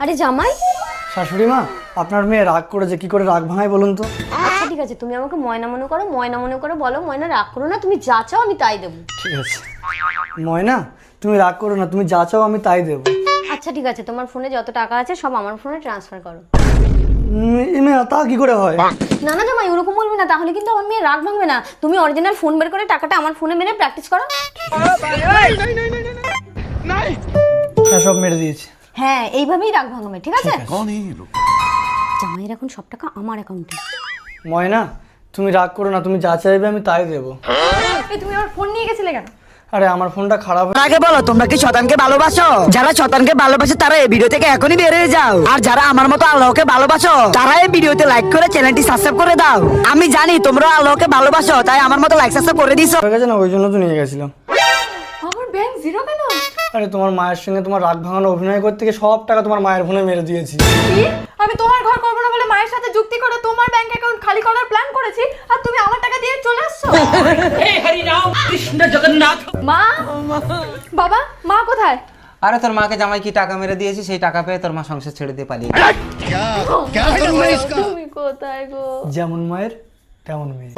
আরে জামাই, শাশুড়ি মা, আপনার মেয়ে রাগ করেছে, কি করে রাগ ভাঙায় বলুন তো? আচ্ছা ঠিক আছে, তুমি আমাকে ময়না মনে করো, ময়না মনে করে বলো, ময়না রাগ করো না, তুমি যা চাও আমি তাই দেবো। ঠিক আছে ময়না, তুমি রাগ করো না, তুমি যা চাও আমি তাই দেবো। আচ্ছা ঠিক আছে, তোমার ফোনে যত টাকা আছে সব আমার ফোনে ট্রান্সফার করো। তা কি করে হয়? না না জামাই, ওরকম বলবে না, তাহলে কিন্তু আমার মেয়ে রাগ ভাঙবে না। তুমি অরিজিনাল ফোন বের করে টাকাটা আমার ফোনে মেরে প্র্যাকটিস করো। হ্যাঁ, সব মেরে দিয়েছি। হ্যাঁ, এইভাবেই রাগ ভাঙবে, ঠিক আছে? कौन है ये लोग? জামাইয়ের এখন সব টাকা আমার অ্যাকাউন্টে। ময়না, তুমি রাগ করো না, তুমি যা চাইবে আমি তাই দেবো। তুমি আমার ফোন নিয়ে গেছিলে কেন? আরে আমার ফোনটা খারাপ আগে বলো, তোমরা কি শয়তানকে ভালোবাসো? যারা শয়তানকে ভালোবাসে তারা এই ভিডিও থেকে এখনই বের হয়ে যাও, আর যারা আমার মতো আল্লাহকে ভালোবাসো তারা এই ভিডিওতে লাইক করে চ্যানেলটি সাবস্ক্রাইব করে দাও। আমি জানি তোমরা আল্লাহকে ভালোবাসো, তাই আমার মতো লাইক সাবস্ক্রাইব করে দিছো। হয়ে গেছে না, ওই জন্য তো নিয়ে গেছিলাম। আমার ব্যাংক জিরো কেন? আরে তোমার মায়ের সঙ্গে তোমার রাগ ভাঙানো অভিনয় করতে গিয়ে সব টাকা তোমার মায়ের ফোনে মেরে দিয়েছি। কি? আমি তোমার ঘর করবো না বলে মায়ের সাথে যুক্তি করে তোমার ব্যাংক অ্যাকাউন্ট খালি করার প্ল্যান করেছি, আর তুমি আমার টাকা দিয়ে চলে আসছো। हे हरि राम कृष्ण जगन्नाथ। মা, বাবা, মা কোথায়? আরে তোর মাকে জামাই কি টাকা মেরে দিয়েছি, সেই টাকা পেয়ে তোর মা সংসার ছেড়ে দিয়ে পালিয়ে গেছে। তুমি কোথায় গো? যেমন মায়ের তেমন মেয়ে।